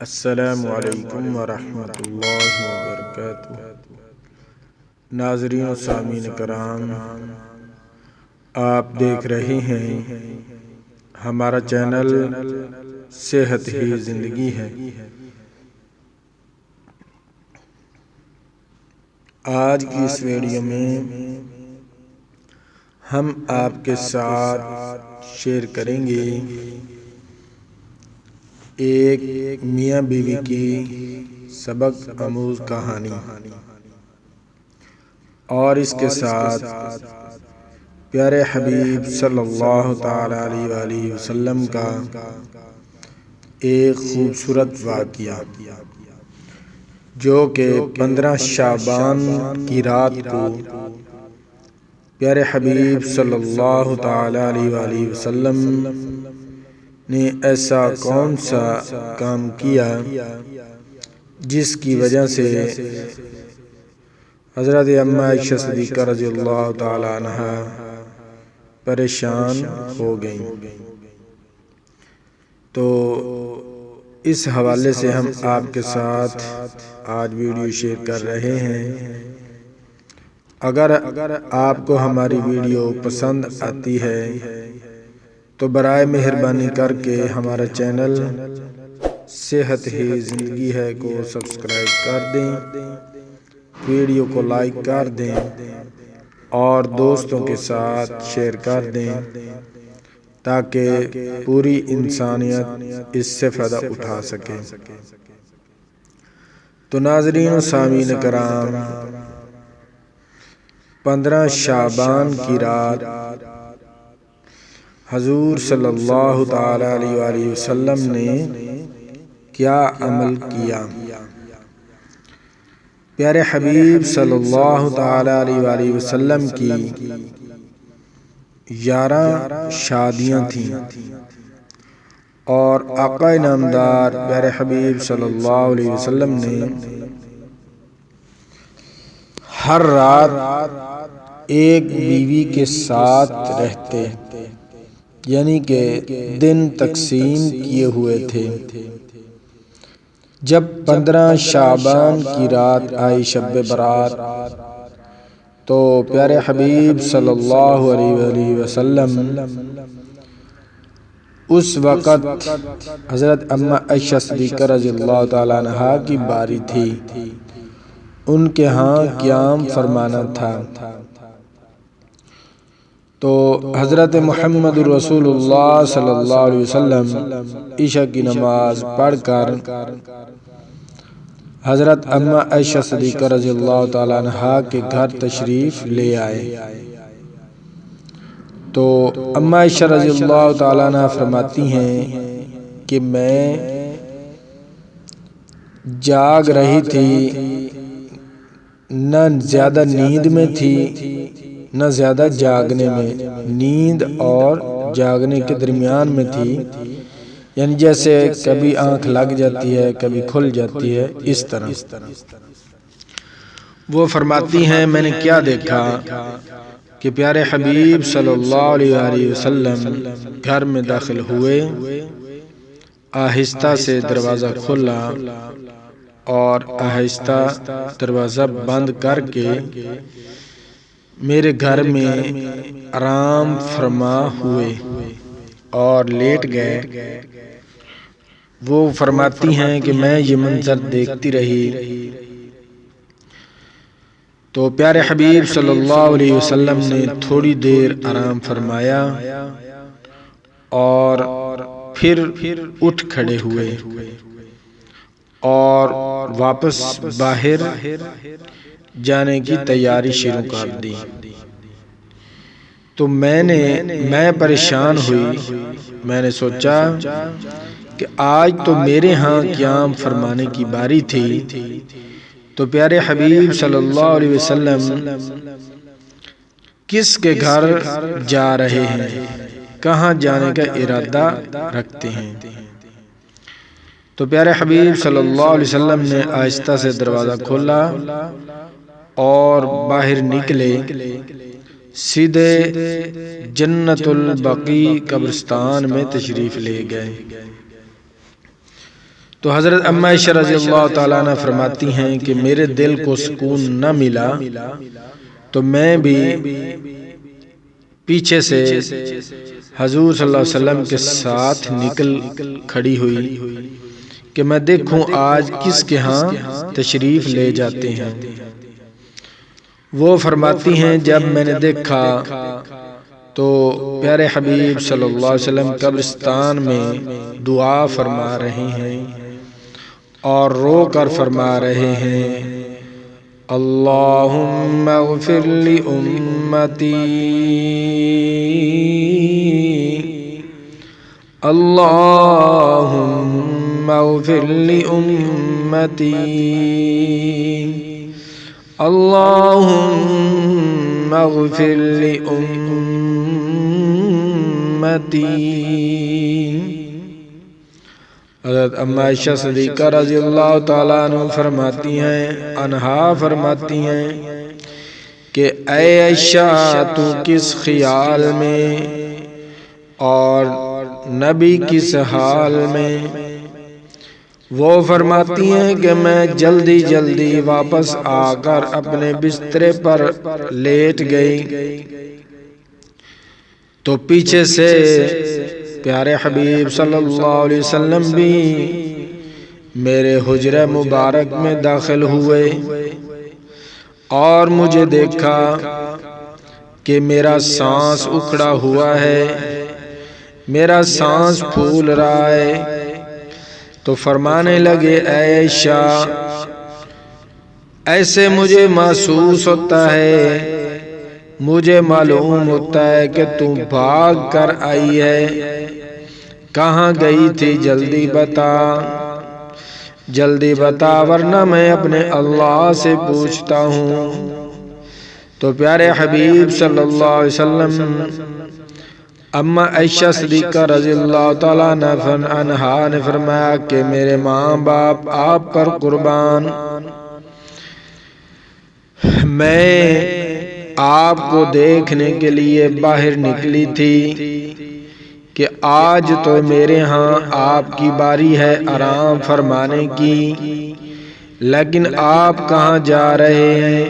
السلام علیکم ورحمۃ اللہ وبرکاتہ۔ ناظرین و سامعین کرام، آپ دیکھ رہے ہیں ہمارا چینل صحت ہی زندگی ہے۔ آج کی اس ویڈیو میں ہم آپ کے ساتھ شیئر کریں گے ایک میاں بیوی کی سبق آموز کہانی، اور اس کے ساتھ پیارے حبیب صلی اللہ تعالی علیہ وآلہ وسلم کا ایک خوبصورت واقعہ، جو کہ 15 شعبان کی رات کو پیارے حبیب صلی اللہ تعالی علیہ وآلہ وسلم نے ایسا کون سا کام کیا جس کی وجہ سے حضرت اماں عائشہ صدیقہ رضی اللہ تعالی عنہ پریشان ہو گئیں۔ تو اس حوالے سے ہم آپ کے ساتھ آج ویڈیو شیئر کر رہے ہیں۔ اگر آپ کو ہماری ویڈیو پسند آتی ہے تو برائے مہربانی کر کے ہمارا چینل صحت ہی زندگی ہے کو سبسکرائب کر دیں، ویڈیو کو لائک کر دیں اور دوستوں کے ساتھ شیئر کر دیں تاکہ پوری انسانیت اس سے فائدہ اٹھا سکے۔ تو ناظرین و سامعین کرام، 15 شعبان کی رات حضور صلی اللہ تعالی علیہ وآلہ وسلم نے کیا عمل کیا؟ پیارے حبیب صلی اللہ تعالی علیہ وآلہ وسلم کی 11 شادیاں تھیں، اور آقا نامدار پیارے حبیب صلی اللہ علیہ وسلم نے ہر رات ایک بیوی کے ساتھ رہتے، یعنی کہ دن تقسیم کیے ہوئے تھے۔ جب 15 شعبان کی رات آئی، شب برات، تو پیارے حبیب صلی اللہ علیہ وآلہ وسلم اس وقت حضرت اماں عائشہ صدیقہ رضی اللہ تعالی عنہا کی باری تھی، ان کے ہاں قیام فرمانا تھا۔ تو حضرت محمد رسول اللہ صلی اللہ علیہ وسلم عشاء کی نماز پڑھ کر حضرت اماں عائشہ صدیقہ رضی اللہ تعالی عنہا کے گھر تشریف لے آئے۔ تو اماں عائشہ رضی اللہ تعالی عنہا فرماتی ہیں کہ میں جاگ رہی تھی، نہ زیادہ نیند میں تھی نہ زیادہ جاگنے میں، نیند اور جاگنے کے درمیان میں تھی، یعنی جیسے کبھی آنکھ لگ جاتی ہے کبھی کھل جاتی ہے، اس طرح۔ وہ فرماتی ہیں میں نے کیا دیکھا کہ پیارے حبیب صلی اللہ علیہ وآلہ وسلم گھر میں داخل ہوئے، آہستہ سے دروازہ کھلا اور آہستہ دروازہ بند کر کے میرے گھر میں آرام فرما ہوئے اور لیٹ گئے۔ وہ فرماتی ہیں کہ میں یہ منظر دیکھتی رہی، تو پیارے حبیب صلی اللہ علیہ وسلم نے تھوڑی دیر آرام فرمایا اور پھر اٹھ کھڑے ہوئے اور واپس باہر جانے کی تیاری شروع کر دی۔ تو میں پریشان ہوئی، میں نے سوچا کہ آج تو میرے ہاں قیام فرمانے کی باری تھی، تو پیارے حبیب صلی اللہ علیہ وسلم کس کے گھر جا رہے ہیں، کہاں جانے کا ارادہ رکھتے ہیں؟ تو پیارے حبیب صلی اللہ علیہ وسلم نے آہستہ سے دروازہ کھولا اور باہر نکلے، سیدھے جنت البقیع قبرستان میں تشریف لے گئے۔ تو حضرت اما عائشہ رضی اللہ تعالیٰ عنہ فرماتی ہیں کہ میرے دل کو سکون نہ ملا تو میں بھی پیچھے سے حضور صلی اللہ علیہ وسلم کے ساتھ نکل کھڑی ہوئی کہ میں دیکھوں آج کس کے ہاں تشریف لے جاتے ہیں۔ وہ فرماتی ہیں جب میں نے دیکھا تو پیارے حبیب صلی اللہ علیہ وسلم قبرستان میں دعا فرما رہے ہیں اور رو کر فرما رہے ہیں اللہم اغفر لی امتی اللہم اغفر لی امتی اللہم اغفر لی امتی۔ حضرت اما عائشہ صدیقہ رضی اللہ تعالیٰ عنہ فرماتی ہیں کہ اے عائشہ تو کس خیال میں اور نبی کس حال میں؟ وہ فرماتی ہیں کہ میں جلدی جلدی واپس آ کر اپنے بسترے پر لیٹ گئی تو پیچھے سے پیارے حبیب صلی اللہ علیہ وسلم بھی میرے حجرہ مبارک میں داخل ہوئے اور مجھے دیکھا کہ میرا سانس اکھڑا ہوا ہے، میرا سانس پھول رہا ہے، تو فرمانے لگے اے عائشہ ایسے مجھے محسوس ہوتا ہے، مجھے معلوم ہوتا ہے کہ تو بھاگ کر آئی ہے، کہاں گئی تھی جلدی بتا ورنہ میں اپنے اللہ سے پوچھتا ہوں۔ تو پیارے حبیب صلی اللہ علیہ وسلم اما عائشہ صدیقہ رضی اللہ تعالیٰ عنہا نے فرمایا کہ میرے ماں باپ آپ پر قربان، میں آپ کو دیکھنے کے لیے باہر نکلی تھی کہ آج تو میرے ہاں آپ کی باری ہے آرام فرمانے کی، لیکن آپ کہاں جا رہے ہیں؟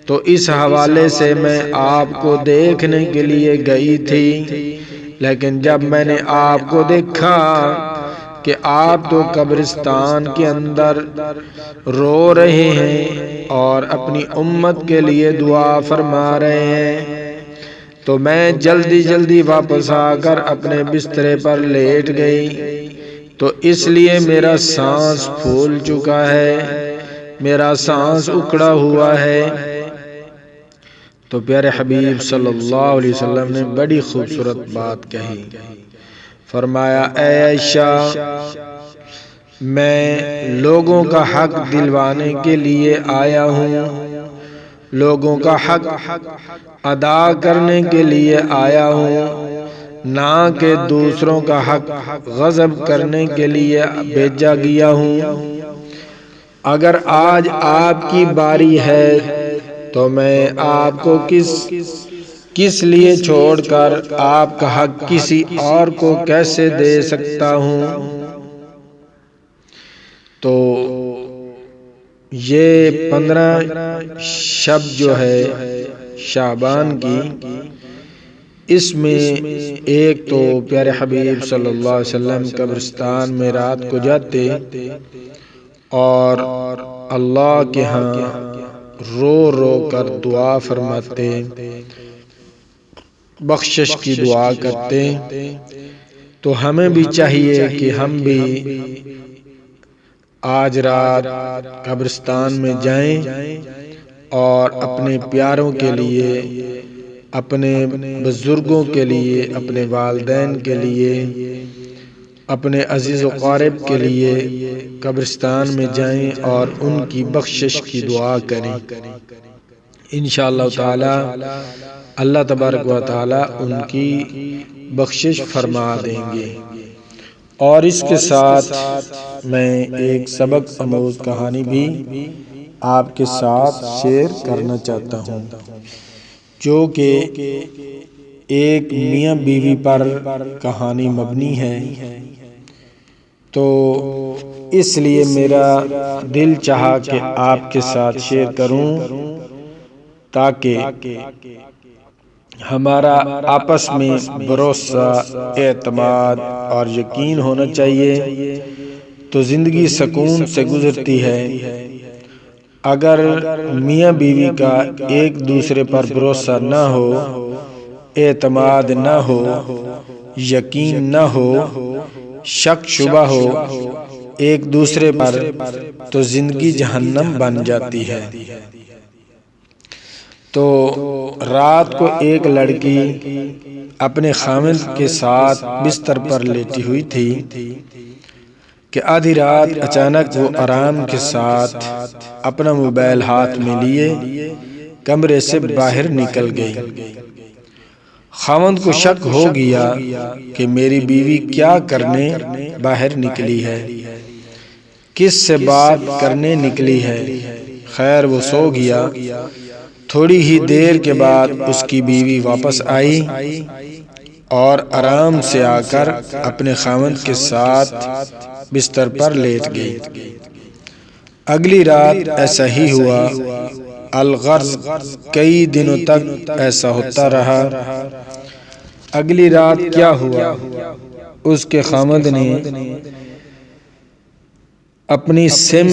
تو اس حوالے سے میں آپ کو دیکھنے کے لیے گئی تھی، لیکن جب میں نے آپ کو دیکھا کہ آپ تو قبرستان کے اندر رو رہے ہیں اور اپنی امت کے لیے دعا فرما رہے ہیں، تو میں جلدی واپس آ کر اپنے بسترے پر لیٹ گئی، تو اس لیے میرا سانس پھول چکا ہے، میرا سانس اکھڑا ہوا ہے۔ تو پیارے حبیب صلی اللہ علیہ وسلم نے بڑی خوبصورت بات کہی، فرمایا اے عائشہ میں لوگوں کا حق دلوانے کے لیے آیا ہوں، لوگوں کا حق ادا کرنے کے لیے آیا ہوں، نہ کہ دوسروں کا حق غصب کرنے کے لیے بھیجا گیا ہوں۔ اگر آج آپ کی باری ہے تو میں آپ کو کس لیے چھوڑ کر آپ کا حق کسی اور کو کیسے دے سکتا ہوں؟ تو یہ 15 شب جو ہے شعبان کی، اس میں ایک تو پیارے حبیب صلی اللہ علیہ وسلم قبرستان میں رات کو جاتے اور اللہ کے ہاں رو کر دعا فرماتے، بخشش کی دعا کرتے۔ تو ہمیں بھی چاہیے کہ ہم بھی آج رات قبرستان میں جائیں اور اپنے پیاروں کے لیے، اپنے بزرگوں کے لیے، اپنے والدین کے لیے، اپنے عزیز و قارب کے لیے قبرستان میں جائیں اور ان کی بخشش کی دعا کریں۔ انشاءاللہ تعالی اللہ تبارک و تعالی ان کی بخشش فرما دیں گے۔ اور اس کے ساتھ میں ایک سبق آموز کہانی بھی آپ کے ساتھ شیئر کرنا چاہتا ہوں، جو کہ ایک میاں بیوی پر کہانی مبنی ہے۔ تو اس لیے میرا دل چاہا کہ آپ کے ساتھ شیئر کروں تاکہ ہمارا آپس میں بھروسہ، اعتماد اور یقین ہونا چاہیے تو زندگی سکون سے گزرتی ہے۔ اگر میاں بیوی کا ایک دوسرے پر بھروسہ نہ ہو، اعتماد نہ ہو، یقین نہ ہو، شک شبہ ہو ایک دوسرے پر، تو زندگی جہنم بن جاتی ہے۔ تو رات کو ایک لڑکی اپنے خاوند کے ساتھ بستر پر لیٹی ہوئی تھی کہ آدھی رات اچانک وہ آرام کے ساتھ اپنا موبائل ہاتھ میں لیے کمرے سے باہر نکل گئی۔ خاوند کو شک ہو گیا کہ میری بیوی کیا کرنے باہر نکلی ہے، کس سے بات کرنے نکلی ہے۔ خیر وہ سو گیا۔ تھوڑی ہی دیر کے بعد اس کی بیوی واپس آئی اور آرام سے آ کر اپنے خاوند کے ساتھ بستر پر لیٹ گئی۔ اگلی رات ایسا ہی ہوا۔ الغرض کئی دنوں تک ایسا ہوتا رہا۔ اگلی رات کیا ہوا، اس کے خاوند نے اپنی سم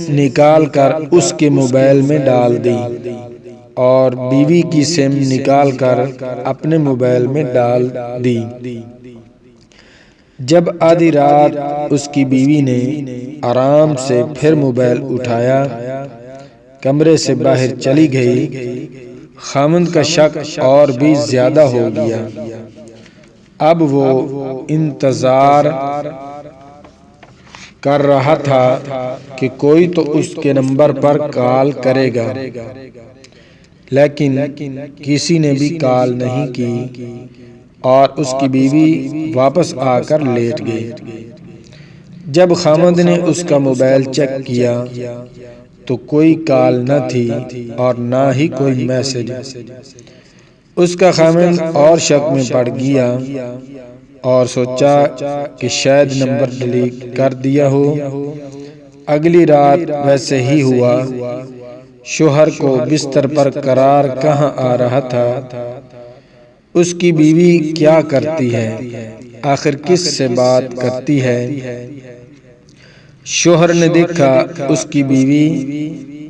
نکال کر اس کے موبائل میں ڈال دی اور بیوی کی سم نکال کر اپنے موبائل میں ڈال دی۔ جب آدھی رات اس کی بیوی نے آرام سے پھر موبائل اٹھایا، کمرے سے باہر چلی گئی، خاوند کا شک اور بھی زیادہ ہو گیا۔ اب وہ انتظار کر رہا تھا کہ کوئی تو اس کے نمبر پر کال کرے گا، لیکن کسی نے بھی کال نہیں کی اور اس کی بیوی واپس آ کر لیٹ گئی۔ جب خاوند نے اس کا موبائل چیک کیا تو کوئی کال نہ تھی اور نہ ہی کوئی میسج۔ اس کا خاوند اور شک میں پڑ گیا اور سوچا کہ شاید نمبر ڈیلیٹ کر دیا ہو۔ اگلی رات ویسے ہی ہوا۔ شوہر کو بستر پر قرار کہاں آ رہا تھا۔ اس کی بیوی کیا کرتی ہے، آخر کس سے بات کرتی ہے۔ شوہر نے دیکھا اس کی بیوی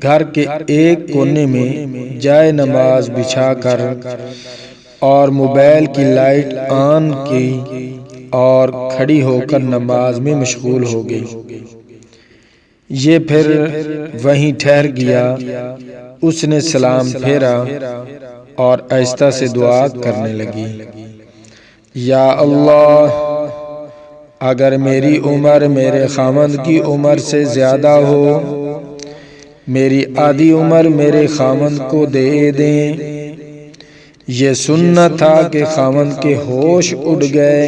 گھر کے ایک کونے میں جائے نماز بچھا کر اور موبائل کی لائٹ آن کی اور کھڑی ہو کر نماز میں مشغول ہو گئی۔ یہ پھر وہیں ٹھہر گیا۔ اس نے سلام پھیرا اور آہستہ سے دعا کرنے لگی، یا اللہ، اگر میری عمر میرے خاوند کی عمر سے زیادہ ہو، میری آدھی عمر میرے خاوند کو دے دیں۔ یہ سننا تھا کہ خاوند کے ہوش اڑ گئے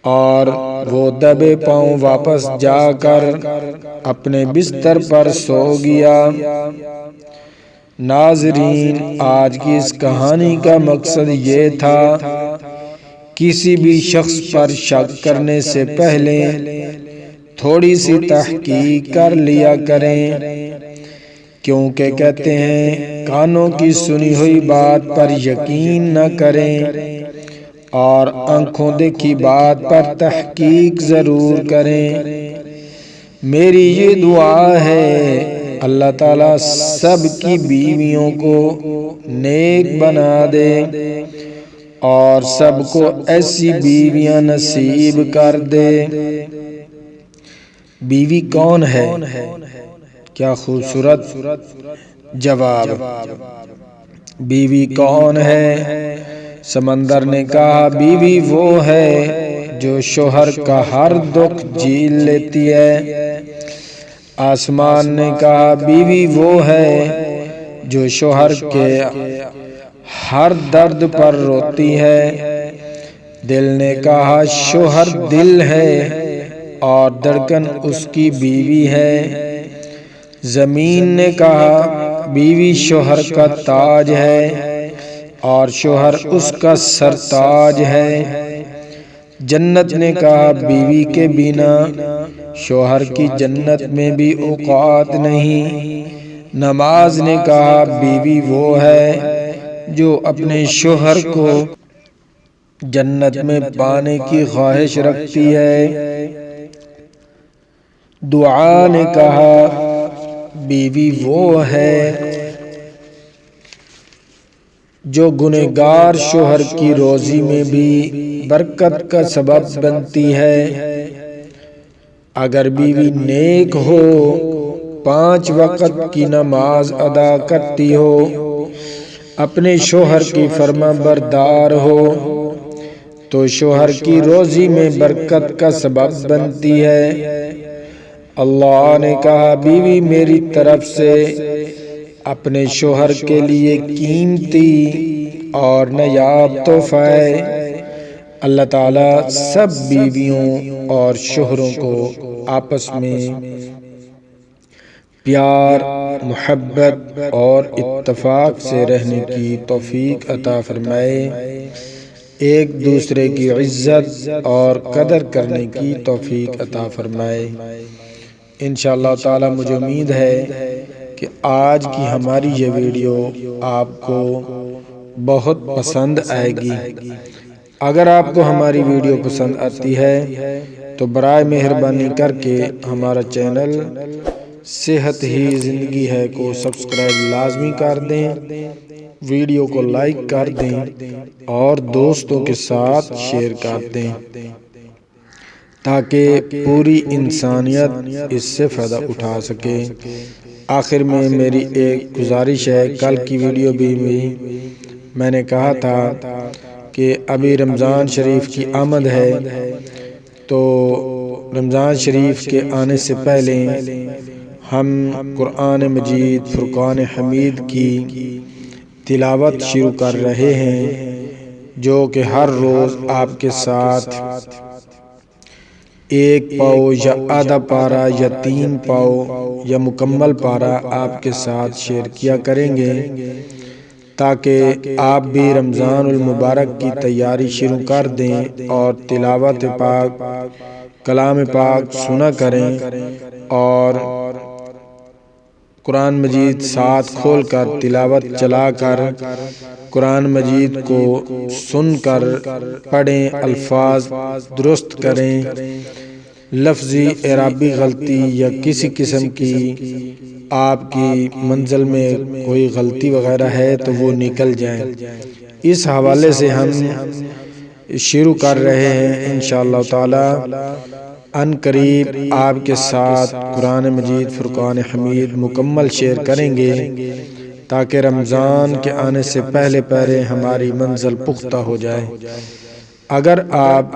اور وہ دبے پاؤں واپس جا کر اپنے بستر پر سو گیا۔ ناظرین، آج کی اس کہانی کا مقصد یہ تھا، کسی بھی شخص پر شک کرنے سے پہلے تھوڑی سی تحقیق کر لیا کریں، کیونکہ کہتے ہیں کانوں کی سنی ہوئی بات پر یقین نہ کریں اور آنکھوں دیکھی بات پر تحقیق ضرور کریں۔ میری یہ دعا ہے اللہ تعالیٰ سب کی بیویوں کو نیک بنا دے اور سب کو ایسی بیویاں نصیب کر دے۔ بیوی کون ہے؟ کیا خوبصورت جواب۔ بیوی کون ہے؟ سمندر نے کہا بیوی وہ ہے جو شوہر کا ہر دکھ جھیل لیتی ہے۔ آسمان نے کہا بیوی وہ ہے جو شوہر کے ہر درد پر روتی ہے۔ دل نے کہا شوہر دل ہے اور دھڑکن اس کی بیوی ہے۔ زمین نے کہا بیوی شوہر کا تاج ہے اور شوہر اس کا سرتاج ہے۔ جنت نے کہا بیوی کے بنا شوہر کی جنت میں بھی اوقات نہیں۔ نماز نے کہا بیوی وہ ہے جو اپنے شوہر کو جنت میں پانے کی خواہش رکھتی ہے۔ دعا نے کہا بیوی وہ ہے جو گنہگار شوہر کی روزی میں بھی برکت کا سبب بنتی ہے۔ اگر بیوی نیک ہو، 5 وقت کی نماز ادا کرتی ہو، اپنے شوہر کی فرما بردار ہو تو شوہر کی روزی میں برکت کا سبب بنتی ہے۔ اللہ نے کہا بیوی میری طرف سے اپنے شوہر کے لیے قیمتی اور نایاب تحفہ ہے۔ اللہ تعالیٰ سب بیویوں اور شوہروں کو آپس میں پیار، محبت اور اتفاق سے رہنے کی توفیق عطا فرمائے، ایک دوسرے کی عزت اور قدر کرنے کی توفیق عطا فرمائے۔ انشاءاللہ تعالی مجھے امید ہے کہ آج کی ہماری یہ ویڈیو آپ کو بہت پسند آئے گی۔ اگر آپ کو ہماری ویڈیو پسند آتی ہے تو برائے مہربانی کر کے ہمارا چینل صحت ہی زندگی ہے کو سبسکرائب لازمی کر دیں، ویڈیو کو لائک کر دیں اور دوستوں کے ساتھ شیئر کر دیں تاکہ پوری انسانیت اس سے فائدہ اٹھا سکے۔ آخر میں میری ایک گزارش ہے، کل کی ویڈیو بھی میں نے کہا تھا کہ ابھی رمضان شریف کی آمد ہے، تو رمضان شریف کے آنے سے پہلے ہم قرآن مجید فرقان حمید کی تلاوت شروع کر رہے ہیں، جو کہ ہر روز آپ کے ساتھ 1 پاؤ یا آدھا پارہ یا 3 پاؤ یا مکمل پارہ آپ کے ساتھ شیئر کیا کریں گے، تاکہ آپ بھی رمضان المبارک کی تیاری شروع کر دیں اور تلاوت پاک، کلام پاک سنا کریں اور قرآن مجید ساتھ کھول کر تلاوت چلا کر قرآن مجید کو سن کر پڑھیں، الفاظ درست کریں، لفظی اعرابی غلطی یا کسی قسم کی آپ کی منزل میں کوئی غلطی وغیرہ ہے تو وہ نکل جائیں۔ اس حوالے سے ہم شروع کر رہے ہیں انشاءاللہ تعالی ان قریب آپ کے ساتھ قرآن مجید فرقان حمید مکمل شیئر کریں گے، تاکہ رمضان کے آنے سے پہلے ہماری منزل پختہ ہو جائے۔ اگر آپ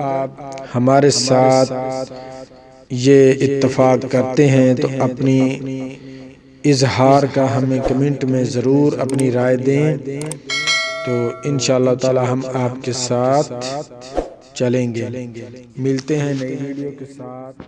ہمارے ساتھ یہ اتفاق کرتے ہیں تو اپنی اظہار کا ہمیں کمنٹ میں ضرور اپنی رائے دیں، تو انشاءاللہ تعالی ہم آپ کے ساتھ چلیں گے۔ ملتے ہیں نئی ویڈیو کے ساتھ۔